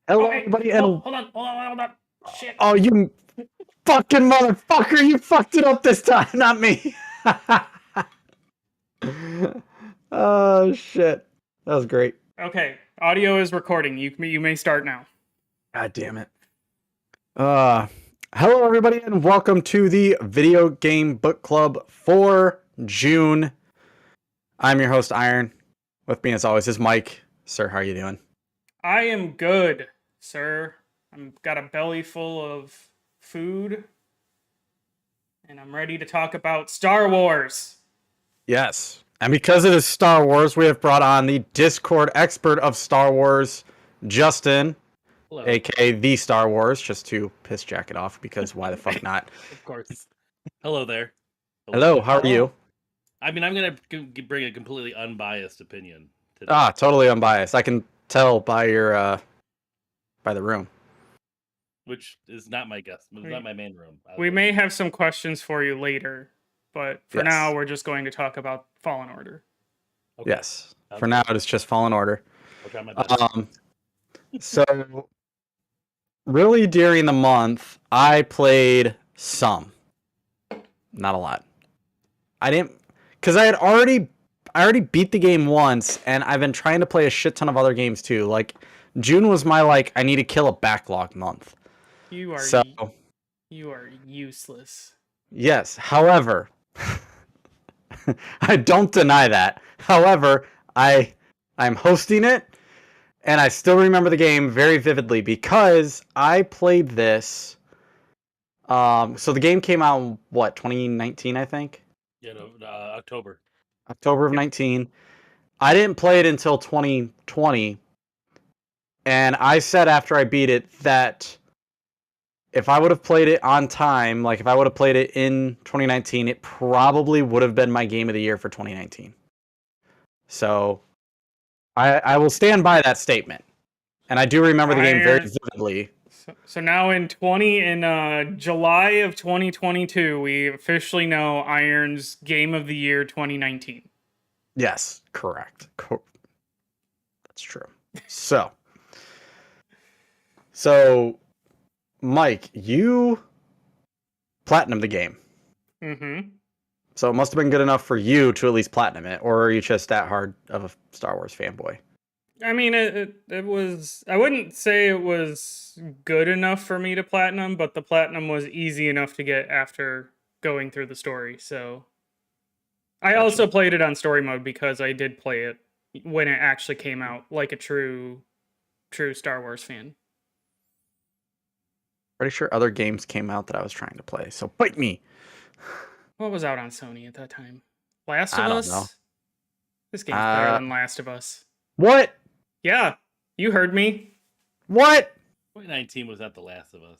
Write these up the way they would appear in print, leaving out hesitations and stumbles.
Hello, Oh, hey, everybody, hold and on. Shit. oh, you fucking motherfucker! You fucked it up this time, not me. Oh shit, that was great. Okay, audio is recording. You may start now. God damn it. Hello, everybody, and welcome to the Video Game Book Club for June. I'm your host, Iron. With me, as always, is Mike. Sir, how are you doing? I am good, sir. I've got a belly full of food, and I'm ready to talk about Star Wars. Yes. And because it is Star Wars, we have brought on the Discord expert of Star Wars, Justin, Hello. aka the Star Wars, just to piss Jacket off, because why the fuck not? Of course. Hello there. Hello, how are you? I mean, I'm going to bring a completely unbiased opinion today. Totally unbiased. I can tell by your, by the room. Which is not my guess. It's not my main room. We may have some questions for you later, but for Yes. now, we're just going to talk about Fallen Order. Okay. Yes. For now, it is just Fallen Order. I'll try my best. So, really during the month, I played some. Not a lot. I didn't, because I already beat the game once, and I've been trying to play a shit ton of other games too. Like, June was my, I need to kill a backlog month. You are So, you are useless. yes. However, I don't deny that. However, I'm hosting it, and I still remember the game very vividly because I played this. So the game came out in, what, 2019, I think? Yeah, no, October. October of 19. I didn't play it until 2020. And I said after I beat it that if I would have played it on time, like if I would have played it in 2019, it probably would have been my game of the year for 2019. So I will stand by that statement. And I do remember the game very vividly. So now in July of 2022, we officially know Iron's Game of the Year 2019. Yes, correct. That's true. So, Mike, you platinum the game. Mm-hmm. So it must have been good enough for you to at least platinum it, or are you just that hard of a Star Wars fanboy? I mean, it was. I wouldn't say it was good enough for me to platinum, but the platinum was easy enough to get after going through the story. So I also played it on story mode because I did play it when it actually came out, like a true Star Wars fan. Pretty sure other games came out that I was trying to play, so bite me. What was out on Sony at that time? Last of I don't Us? know. This game's better than Last of Us. What? Yeah, you heard me. What? 2019 was not The Last of Us.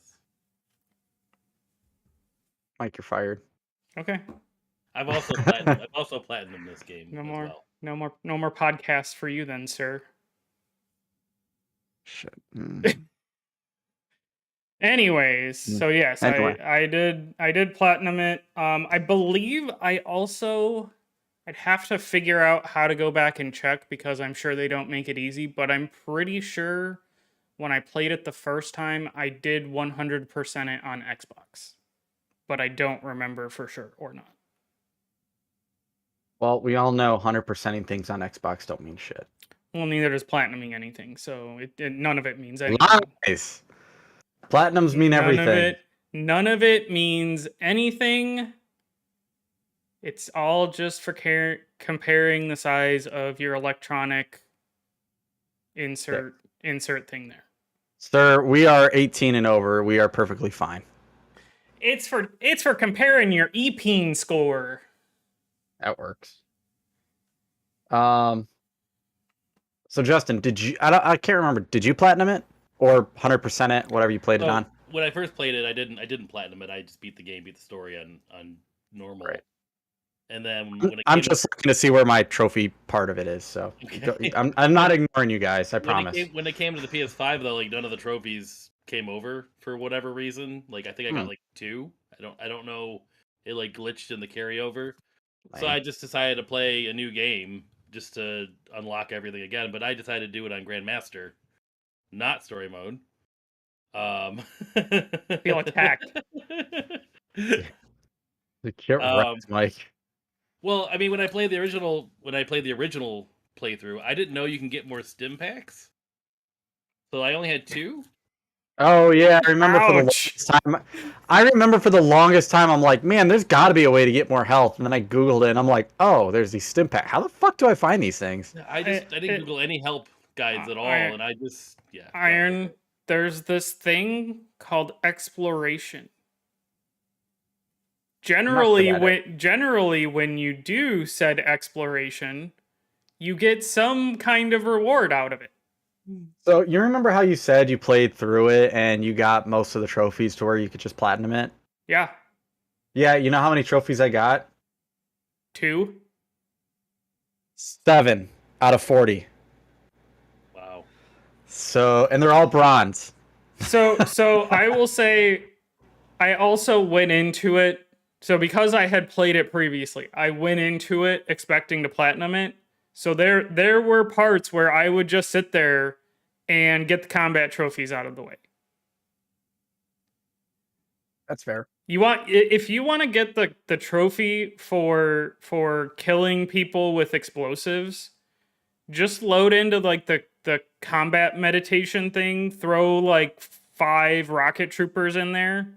Mike, you're fired. Okay. I've also platinumed this game. No more podcasts for you then, sir. Shit. Anyways, so yes, Anyway. I did platinum it. I believe I'd have to figure out how to go back and check because I'm sure they don't make it easy, but I'm pretty sure when I played it the first time, I did 100% it on Xbox. But I don't remember for sure or not. Well, we all know 100%ing things on Xbox don't mean shit. Well, neither does platinuming anything, so none of it means anything. Lies. Platinums mean everything. None of it means anything. It's all just for comparing the size of your electronic insert thing there. Sir, we are 18 and over. We are perfectly fine. It's for comparing your EPEEN score. That works. So Justin, did you? I can't remember. Did you platinum it or 100% it? Whatever you played it on. When I first played it, I didn't platinum it. I just beat the story on normal. Right. And then I'm just looking to see where my trophy part of it is. So okay. I'm not ignoring you guys. I promise. When it came to the PS5 though, none of the trophies came over for whatever reason. I think I got 2. I don't know. It glitched in the carryover. So I just decided to play a new game just to unlock everything again. But I decided to do it on Grandmaster. not story mode. Feel attacked. Get wrecked, Mike. Well, I mean, when I played the original playthrough, I didn't know you can get more stim packs. So I only had 2. Oh yeah, I remember for the Ouch. longest time. I remember for the longest time, I'm like, man, there's got to be a way to get more health. And then I googled it, and I'm like, oh, there's these stim packs. How the fuck do I find these things? I didn't Google any help guides at all, and I just Iron, there's this thing called exploration. Generally, when you do said exploration, you get some kind of reward out of it. So you remember how you said you played through it and you got most of the trophies to where you could just platinum it? Yeah. Yeah, you know how many trophies I got? 2. 7 out of 40. Wow. So, and they're all bronze. So I will say, I also went into it. So because I had played it previously, I went into it expecting to platinum it. So there were parts where I would just sit there and get the combat trophies out of the way. That's fair. If you want to get the trophy for killing people with explosives, just load into like the combat meditation thing, throw like 5 rocket troopers in there,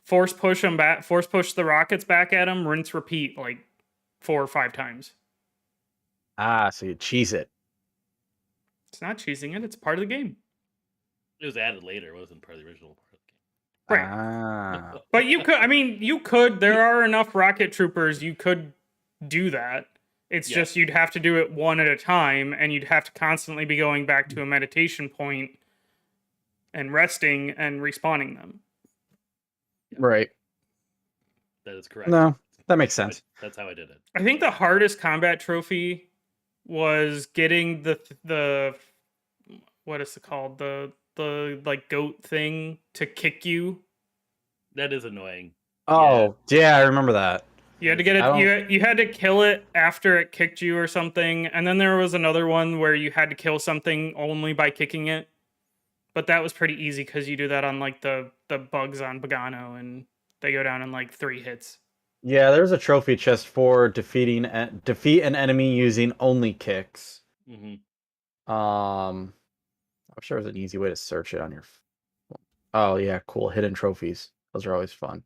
force push the rockets back at them, rinse repeat like 4 or 5 times. Ah, so you cheese it. It's not cheesing it, it's part of the game. It was added later. It wasn't part of the original part of the game. Right. Ah. But you could, there are enough rocket troopers, you could do that. It's just you'd have to do it one at a time, and you'd have to constantly be going back to a meditation point and resting and respawning them. Right. That is correct. No, that makes sense. That's how I did it. I think the hardest combat trophy was getting the what is it called? The like goat thing to kick you. That is annoying. Oh, yeah, I remember that. You had to get it. You had to kill it after it kicked you or something, and then there was another one where you had to kill something only by kicking it. But that was pretty easy because you do that on like the bugs on Bogano, and they go down in like 3 hits. Yeah, there's a trophy chest for defeat an enemy using only kicks. Mm-hmm. I'm sure there's an easy way to search it on your phone. Oh yeah, cool. Hidden trophies. Those are always fun.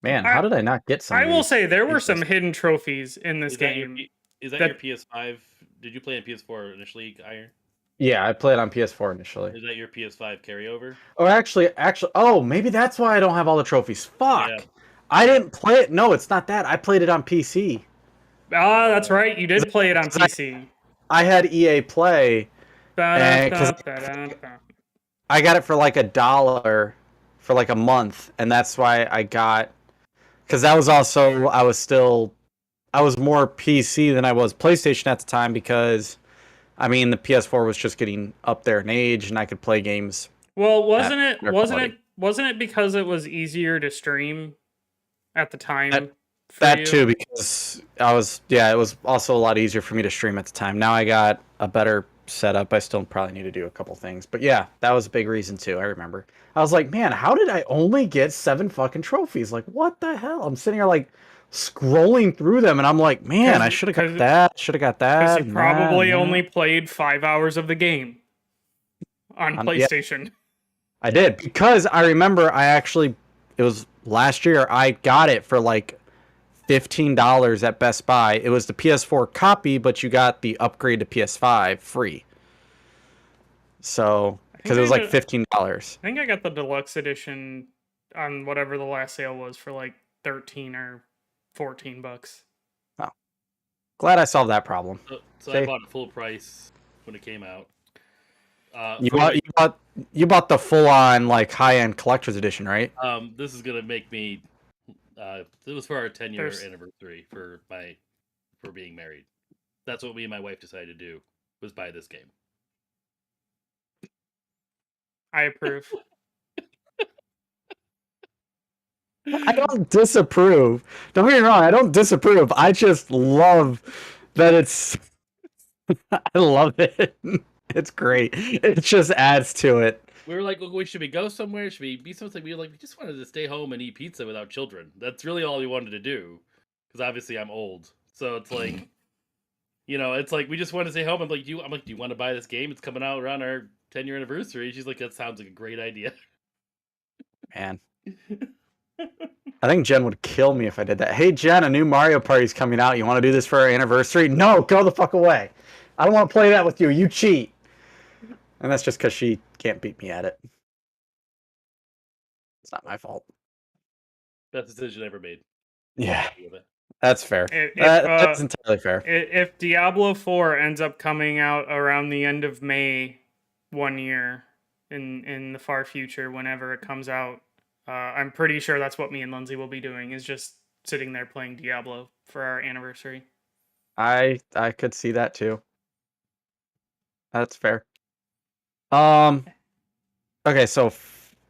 Man, how did I not get some? I will say there were some hidden trophies in this game. Is that your PS5? Did you play on PS4 initially, Iron? Yeah, I played on PS4 initially. Is that your PS5 carryover? Oh, actually, oh, maybe that's why I don't have all the trophies. Fuck. Yeah. I didn't play it. No, it's not that. I played it on PC. Ah, that's right. You did play it on PC. I had EA Play. I got it for like $1 for like a month, and that's why I got. Because that was also I was more PC than I was PlayStation at the time because, I mean, the PS4 was just getting up there in age, and I could play games. Well, wasn't it because it was easier to stream at the time? That too, because it was also a lot easier for me to stream at the time. Now I got a better setup. I still probably need to do a couple things, but yeah, that was a big reason too. I remember. I was like, man, how did I only get 7 fucking trophies? Like, what the hell? I'm sitting here like scrolling through them, and I'm like, man, I should have got that. Should have got that. Because you probably only played 5 hours of the game on PlayStation. Yeah, I did, because I remember it was last year. I got it for like $15 at Best Buy. It was the PS4 copy, but you got the upgrade to PS5 free. So, because it was like $15. I think I got the deluxe edition on whatever the last sale was for like $13 or $14. Oh, glad I solved that problem. So I bought it full price when it came out. You bought the full on like high end collector's edition, right? This is gonna make me. It was for our 10-year anniversary for being married. That's what me and my wife decided to do, was buy this game. I approve. I don't disapprove. Don't get me wrong. I don't disapprove. I just love that it's. I love it. It's great. It just adds to it. We were like, well, should we go somewhere? Should we be something? We were like, we just wanted to stay home and eat pizza without children. That's really all we wanted to do. Because obviously I'm old, so it's like, it's like we just want to stay home. I'm like, do you want to buy this game? It's coming out around our 10-year anniversary. She's like, that sounds like a great idea. Man, I think Jen would kill me if I did that. Hey, Jen, a new Mario Party's coming out. You want to do this for our anniversary? No, go the fuck away. I don't want to play that with you. You cheat. And that's just because she can't beat me at it. It's not my fault. Best decision ever made. Yeah, that's fair. That's entirely fair. If Diablo 4 ends up coming out around the end of May one year in the far future, whenever it comes out, I'm pretty sure that's what me and Lindsay will be doing, is just sitting there playing Diablo for our anniversary. I could see that too. That's fair. Okay, so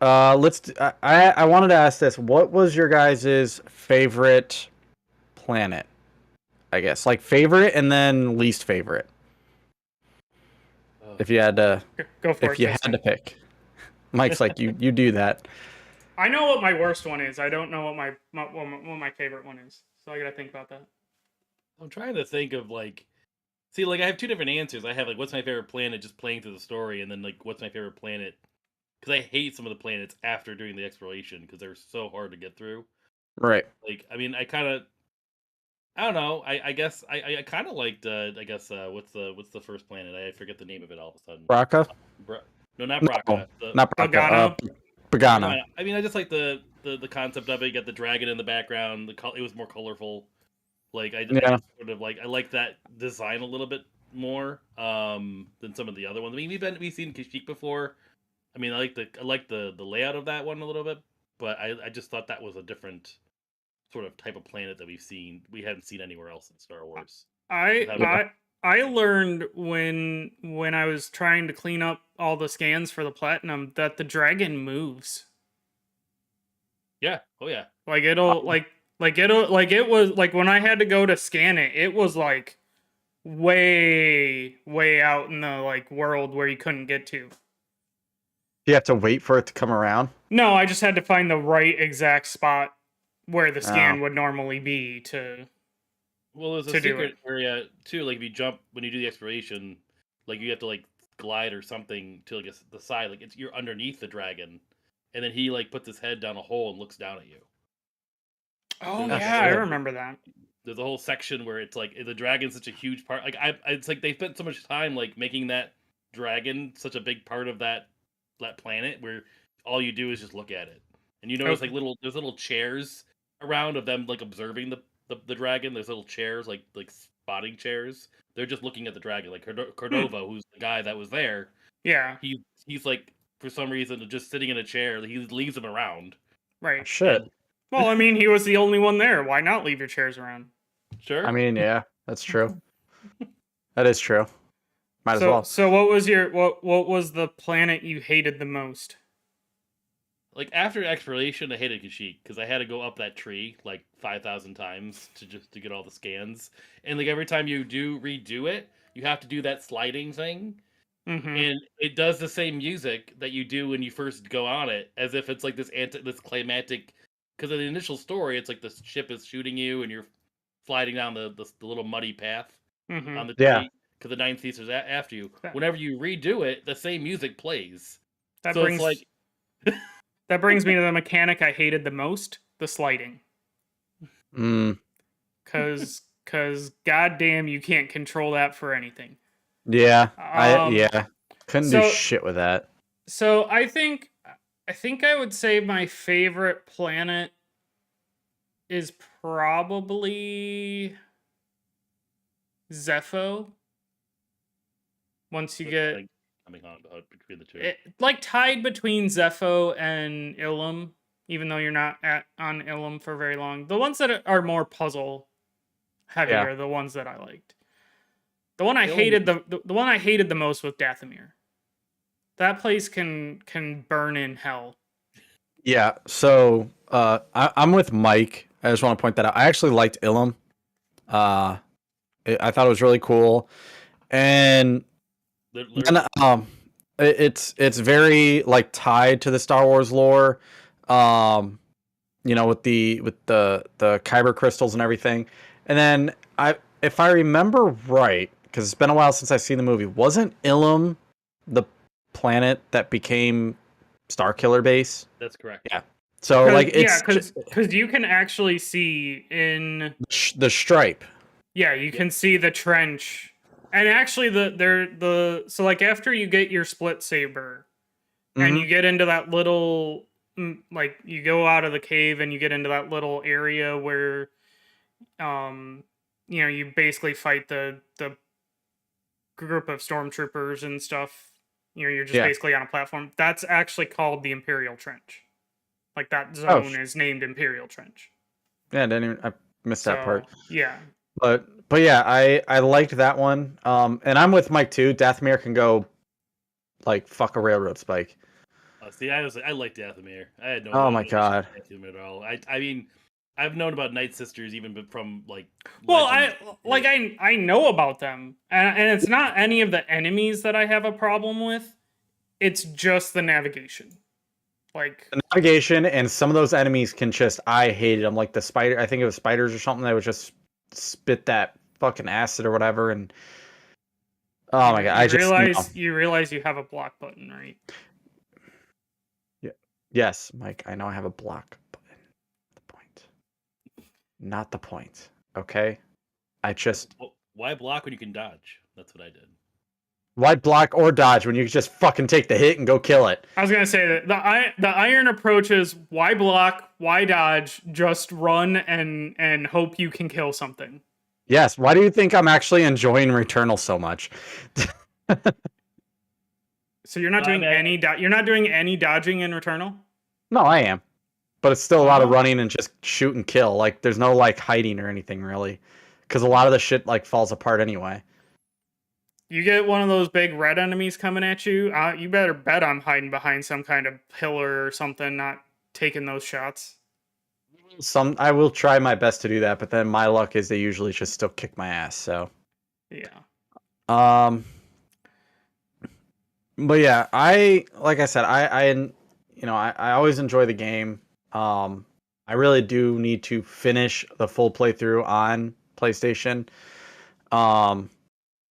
let's. I wanted to ask this: what was your guys' favorite planet? I guess like favorite and then least favorite. If you had to, go for it. If you had to pick, Mike's like you do that. I know what my worst one is. I don't know what my favorite one is. So I gotta think about that. I'm trying to think of see, I have two different answers. I have what's my favorite planet, just playing through the story, and then what's my favorite planet, because I hate some of the planets after doing the exploration because they're so hard to get through. Right. I mean, I don't know. I guess I kind of liked. What's the first planet? I forget the name of it all of a sudden. Braca? No, not Braca. Not Braca. Pagano. I mean, I just like the concept of it. You got the dragon in the background. It was more colorful. I sort of I like that design a little bit more than some of the other ones. I mean, we've seen Kashyyyk before. I mean, I like the layout of that one a little bit, but I just thought that was a different sort of type of planet that we hadn't seen anywhere else in Star Wars. I learned when I was trying to clean up all the scans for the platinum that the dragon moves. Yeah. Oh yeah. It was when I had to go to scan it, it was way out in the world where you couldn't get to. You have to wait for it to come around? No, I just had to find the right exact spot where the scan would normally be to. Well, there's a secret area too. If you jump when you do the exploration, you have to glide or something to the side. You're underneath the dragon, and then he puts his head down a hole and looks down at you. Oh yeah, I remember that. There's a whole section where it's the dragon's such a huge part. It's they spent so much time making that dragon such a big part of that planet where all you do is just look at it, and you notice there's little chairs around of them observing the dragon. There's little chairs like spotting chairs. They're just looking at the dragon. Cordova, who's the guy that was there. Yeah, he's for some reason just sitting in a chair. He leaves them around. Right. Shit. Well, I mean, he was the only one there. Why not leave your chairs around? Sure. I mean, yeah, that's true. That is true. Might as well. So what was what was the planet you hated the most? After exploration, I hated Kashyyyk because I had to go up that tree 5,000 times to get all the scans, and every time you redo it, you have to do that sliding thing, and it does the same music that you do when you first go on it, as if it's this climatic. Because in the initial story, it's the ship is shooting you, and you're sliding down the little muddy path on the tree. Because the Nine Thieves are after you. Whenever you redo it, the same music plays. That brings me to the mechanic I hated the most: the sliding. Because goddamn, you can't control that for anything. Yeah, couldn't do shit with that. So I think I would say my favorite planet is probably Zepho. Once you get coming on between the two, tied between Zepho and Ilum, even though you're not on Ilum for very long. The ones that are more puzzle heavy are the ones that I liked. The one I hated the one I hated the most was Dathomir. That place can burn in hell. Yeah, so I'm with Mike. I just want to point that out. I actually liked Ilum. I thought it was really cool. And And it's very like tied to the Star Wars lore. With the kyber crystals and everything. And then if I remember right, because it's been a while since I've seen the movie, wasn't Ilum the planet that became Starkiller Base? That's correct. Yeah. So like it's because you can actually see in the stripe. Yeah, you can see the trench. And actually so like after you get your split saber and you get into that little like you go out of the cave and you get into that little area where you basically fight the group of stormtroopers and stuff. You're just basically on a platform. That's actually called the Imperial Trench. Like that zone is named Imperial Trench. Yeah, I missed that part. Yeah. But yeah, I liked that one. And I'm with Mike too. Dathomir can go like fuck a railroad spike. See, I like Dathomir. I had no. Oh my god. Dathomir at all. I mean, I've known about Night Sisters even from like. Well, I know about them, and it's not any of the enemies that I have a problem with. It's just the navigation. Like the navigation, and some of those enemies can I hated them. Like the spider, I think it was spiders or something that would just spit that fucking acid or whatever. And oh my god, you realize you have a block button, right? Yeah. Yes, Mike. I know I have a block button. The point, not the point. Okay. Why block when you can dodge? That's what I did. Why block or dodge when you can just fucking take the hit and go kill it? I was gonna say that the iron approach is why block, why dodge, just run and hope you can kill something. Yes. Why do you think I'm actually enjoying Returnal so much? So you're not doing any dodging in Returnal? No, I am, but it's still a lot of running and just shoot and kill. Like there's no like hiding or anything really, because a lot of the shit like falls apart anyway. You get one of those big red enemies coming at you, you better bet I'm hiding behind some kind of pillar or something, not taking those shots. I will try my best to do that, but then my luck is they usually just still kick my ass. So yeah. But yeah, like I said, I always enjoy the game. I really do need to finish the full playthrough on PlayStation.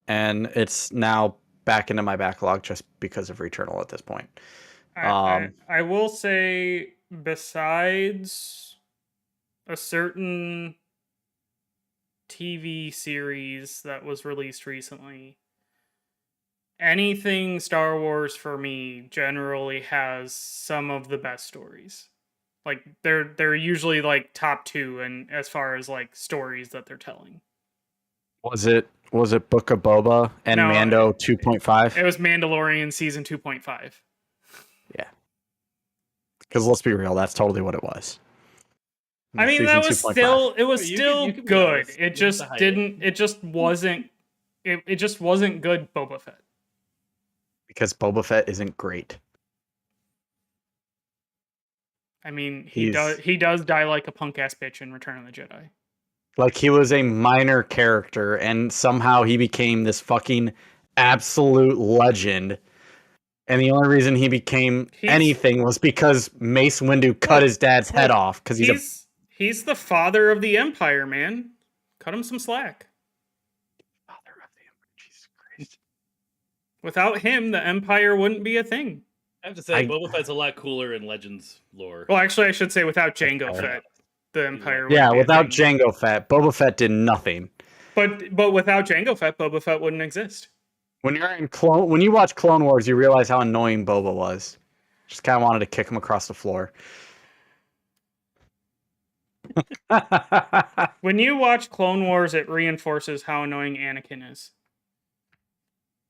And it's now back into my backlog just because of Returnal at this point. I will say, besides a certain TV series that was released recently, anything Star Wars for me generally has some of the best stories. Like they're usually like top 2 and as far as like stories that they're telling. Was it Book of Boba and Mando 2.5? It was Mandalorian season 2.5. Yeah. Because let's be real, that's totally what it was. I mean, that was still good. It just didn't. It just wasn't. It just wasn't good. Boba Fett. Because Boba Fett isn't great. I mean, he does die like a punk ass bitch in Return of the Jedi. Like he was a minor character, and somehow he became this fucking absolute legend. And the only reason he became anything was because Mace Windu cut his dad's head off. Because he's the father of the Empire, man. Cut him some slack. Father of the Empire, Jesus Christ. Without him, the Empire wouldn't be a thing. I have to say, Boba Fett's a lot cooler in Legends lore. Well, actually, I should say without Jango Fett, the Empire. Yeah, without Jango Fett, Boba Fett did nothing. But without Jango Fett, Boba Fett wouldn't exist. When you watch Clone Wars, you realize how annoying Boba was. Just kind of wanted to kick him across the floor. When you watch Clone Wars, it reinforces how annoying Anakin is.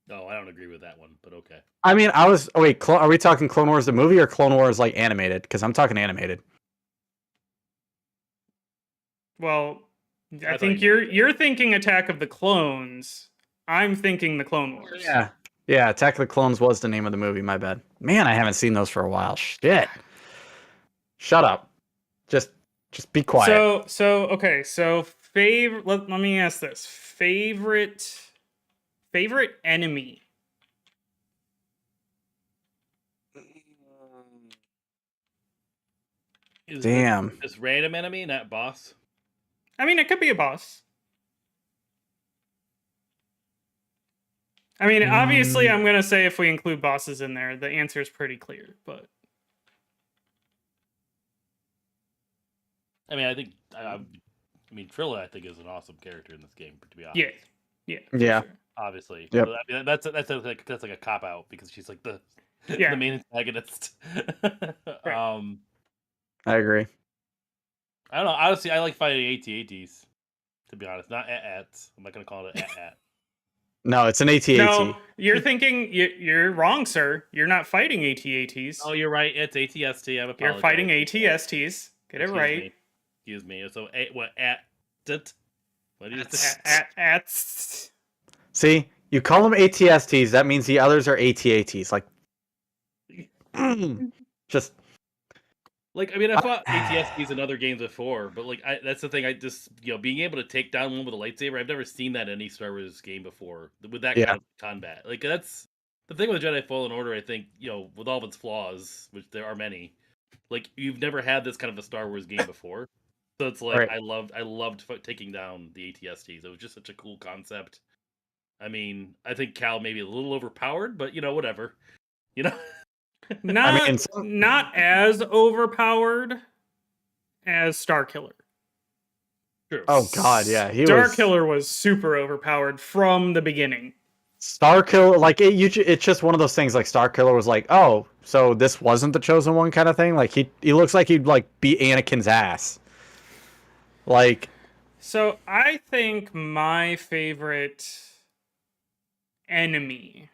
No, I don't agree with that one, but okay. I mean, are we talking Clone Wars the movie or Clone Wars like animated? Because I'm talking animated. Well, I think you're thinking Attack of the Clones. I'm thinking the Clone Wars. Yeah, Attack of the Clones was the name of the movie, my bad. Man, I haven't seen those for a while. Shit. Shut up. Just be quiet. So favorite, let me ask this. Favorite enemy Is Damn. this random enemy, not boss? I mean, it could be a boss. I mean, obviously, I'm gonna say if we include bosses in there, the answer is pretty clear. But I mean, I think I mean Trilla. I think is an awesome character in this game. To be honest, yeah, Yeah. sure. obviously. Yep. But, I mean, that's like a cop out because she's like the Yeah. the main antagonist. Right. I agree. I don't know. Honestly, I like fighting AT-ATs. To be honest, not at-ats. I'm not gonna call it at-at. No, it's an AT-AT. No, you're thinking you're wrong, sir. You're not fighting AT-ATs. Oh, you're right. It's ATST. I'm You're fighting ATSTs. Get it right. Excuse me. So what at it? What do you say? At See, you call them ATSTs. That means the others are AT-ATs. Like, just Like, I mean, I fought ATSTs in other games before, but like, that's the thing. I just, being able to take down one with a lightsaber, I've never seen that in any Star Wars game before with that kind of combat. Like, that's the thing with Jedi Fallen Order. I think, with all of its flaws, which there are many, like you've never had this kind of a Star Wars game before. So it's like I loved taking down the ATSTs. It was just such a cool concept. I mean, I think Cal may be a little overpowered, but whatever. Not as overpowered as Starkiller. True. Oh God, yeah, Starkiller was super overpowered from the beginning. Starkiller, like it's just one of those things. Like Starkiller was like, oh, so this wasn't the chosen one kind of thing. Like he looks like he'd like beat Anakin's ass. Like, so I think my favorite enemy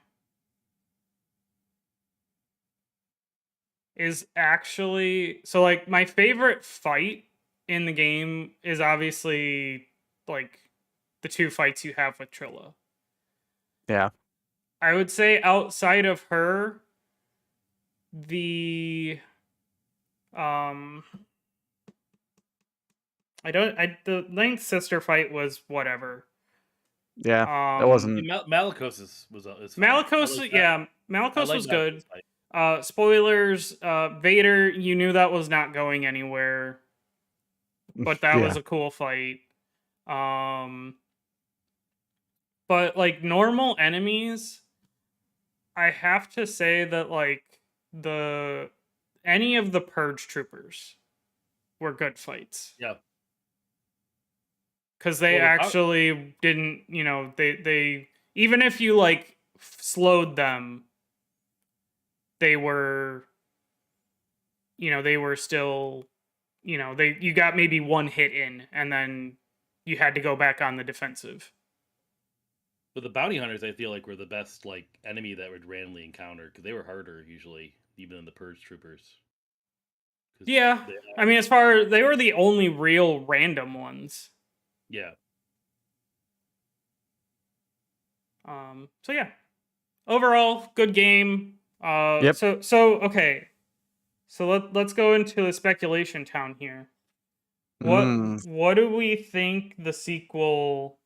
is actually like my favorite fight in the game is obviously like the two fights you have with Trilla. yeah. I would say outside of her, the the Link sister fight was whatever. Yeah, it wasn't. Malicos was Malicos, like yeah, Malicos was good. Fight. Spoilers, Vader, you knew that was not going anywhere, but that was a cool fight. But like normal enemies, I have to say that like any of the Purge troopers were good fights. Yeah. Because they actually didn't, they even if you like slowed them, they were still, you got maybe one hit in and then you had to go back on the defensive. But the bounty hunters, I feel like, were the best like enemy that would randomly encounter because they were harder usually, even than the Purge troopers. Yeah, I mean, they were the only real random ones. Yeah. So yeah. Overall, good game. Yep. So okay. So let's go into the speculation town here. What do we think the sequel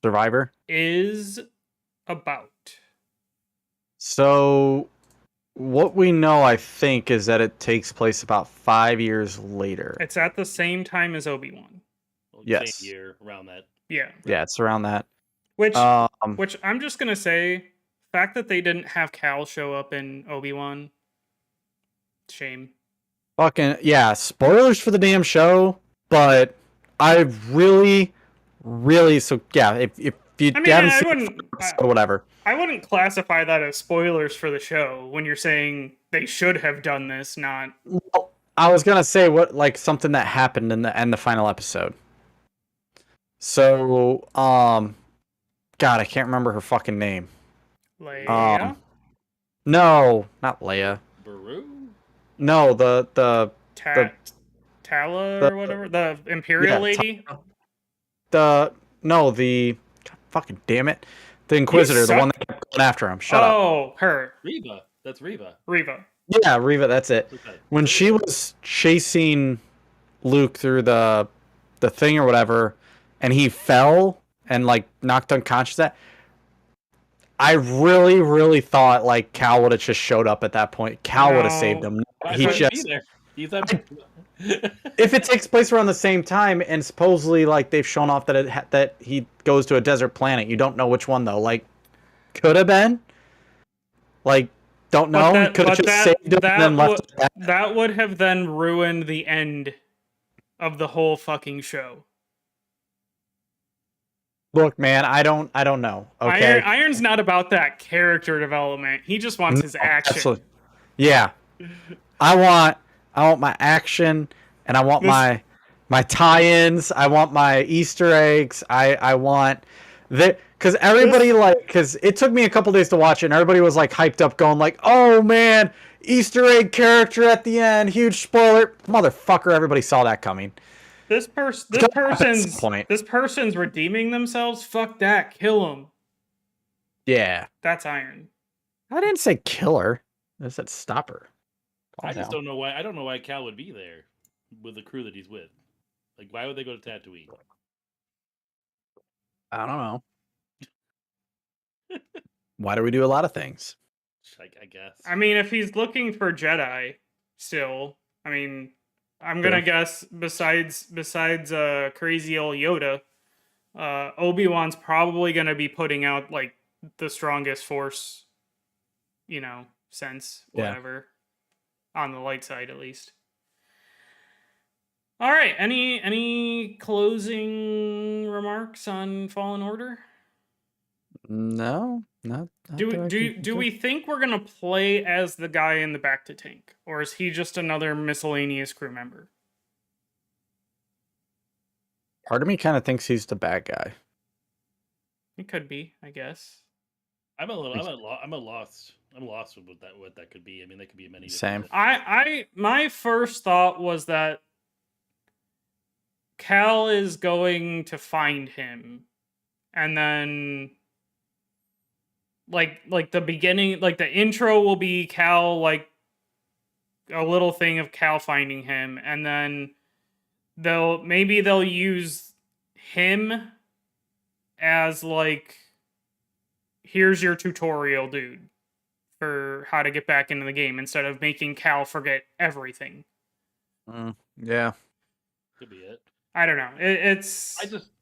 Survivor is about? So what we know, I think, is that it takes place about 5 years later. It's at the same time as Obi-Wan. Yes. Same year, around that. Yeah. Yeah, it's around that. Which I'm just gonna say, fact that they didn't have Cal show up in Obi-Wan, shame. Fucking yeah, spoilers for the damn show, but I really so yeah, if you haven't seen it, whatever. I wouldn't classify that as spoilers for the show when you're saying they should have done this, not. Well, I was gonna say something that happened in the final episode. So, God, I can't remember her fucking name. Leia? No, not Leia. Baru? No, the Tala or whatever, the Imperial lady. God, fucking damn it, the Inquisitor, the one that kept going after him. Shut up. Oh, her. Reva. That's Reva. Yeah, Reva. That's it. Okay. When she was chasing Luke through the thing or whatever, and he fell and like knocked unconscious. I really thought like Cal would have just showed up at that point. Cal would have saved him. He just He's a... If it takes place around the same time, and supposedly like they've shown off that that he goes to a desert planet, you don't know which one though. Like, could have been. Like, don't know. He could have just saved him and then left. That would have then ruined the end of the whole fucking show. Look, man, I don't know. Okay, Iron's not about that character development. He just wants his action. Absolutely. Yeah, I want my action, and I want my tie-ins. I want my Easter eggs. I want that because everybody because it took me a couple days to watch it, and everybody was like hyped up, going like, "Oh man, Easter egg character at the end, huge spoiler, motherfucker!" Everybody saw that coming. This person's redeeming themselves. Fuck that. Kill him. Yeah, that's Iron. I didn't say killer. I said stopper. I just don't know why. I don't know why Cal would be there with the crew that he's with. Like, why would they go to Tatooine? I don't know. Why do we do a lot of things? I guess. I mean, if he's looking for Jedi still, I mean, I'm gonna guess besides crazy old Yoda, Obi-Wan's probably gonna be putting out like the strongest Force, sense, whatever, on the light side at least. All right, any closing remarks on Fallen Order? No, not do we think we're gonna play as the guy in the back to tank, or is he just another miscellaneous crew member? Part of me kind of thinks he's the bad guy. He could be, I guess. I'm lost with what that could be. I mean, that could be many. Same. My first thought was that Cal is going to find him, and then like the beginning, like the intro will be Cal, like a little thing of Cal finding him, and then they'll use him as like, here's your tutorial, dude, for how to get back into the game, instead of making Cal forget everything. Yeah, could be it. I don't know. It's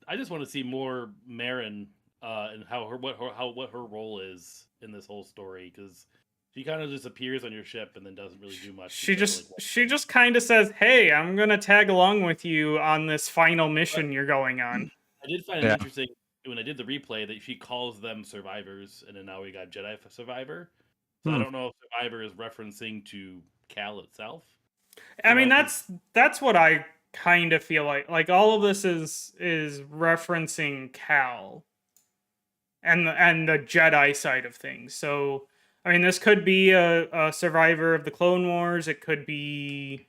I just want to see more Marin and what her role is in this whole story, because she kind of just appears on your ship and then doesn't really do much. She just kind of says, "Hey, I'm gonna tag along with you on this final mission you're going on." I did find it interesting when I did the replay that she calls them survivors, and then now we got Jedi Survivor. So I don't know if Survivor is referencing to Cal itself. I mean, that's what I kind of feel like. Like, all of this is referencing Cal and the Jedi side of things. So, I mean, this could be a survivor of the Clone Wars. It could be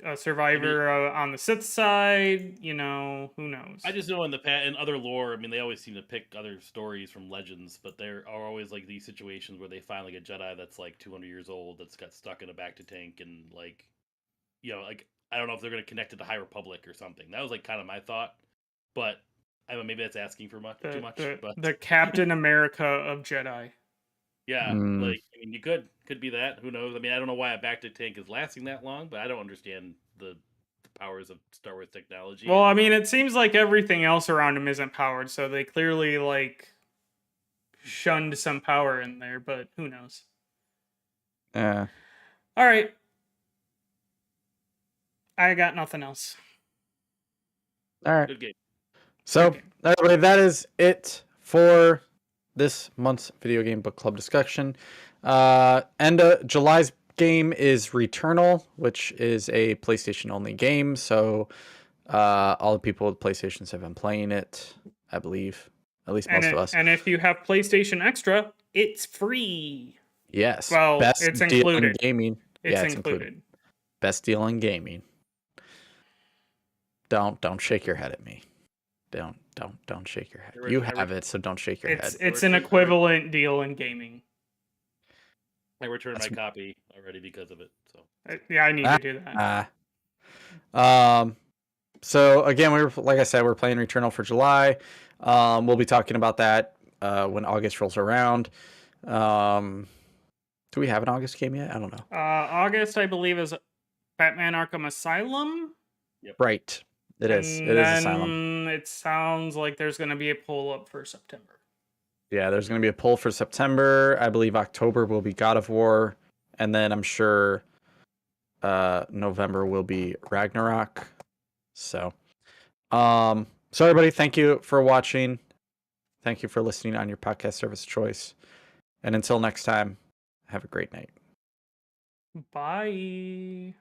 a survivor on the Sith side. Who knows? I just know in other lore, I mean, they always seem to pick other stories from Legends, but there are always like these situations where they find like a Jedi that's like 200 years old that's got stuck in a back to tank, and like, like, I don't know if they're going to connect it to High Republic or something. That was like kind of my thought, but I don't know, maybe that's asking for too much. But the Captain America of Jedi. Yeah, like, I mean, you could be that. Who knows? I mean, I don't know why a back to tank is lasting that long, but I don't understand the powers of Star Wars technology. Well, I mean, it seems like everything else around him isn't powered, so they clearly like shunned some power in there, but who knows? Yeah. All right. I got nothing else. All right. Good game. So, everybody, that is it for this month's video game book club discussion. End of July's game is Returnal, which is a PlayStation only game. So, all the people with PlayStations have been playing it, I believe. At least most of us. And if you have PlayStation Extra, it's free. Yes. Well, best it's deal included. in gaming. It's included. Best deal in gaming. Don't shake your head at me. Don't shake your head. You have it, so don't shake your head. It's an equivalent deal in gaming. I returned my copy already because of it. So yeah, I need to do that. So again, like I said, we're playing Returnal for July. We'll be talking about that when August rolls around. Do we have an August game yet? I don't know. August, I believe, is Batman Arkham Asylum. Right. It is. And It is then Asylum. it sounds like there's going to be a pull up for September. Yeah, there's going to be a poll for September. I believe October will be God of War. And then I'm sure November will be Ragnarok. So everybody, thank you for watching. Thank you for listening on your podcast service of choice. And until next time, have a great night. Bye.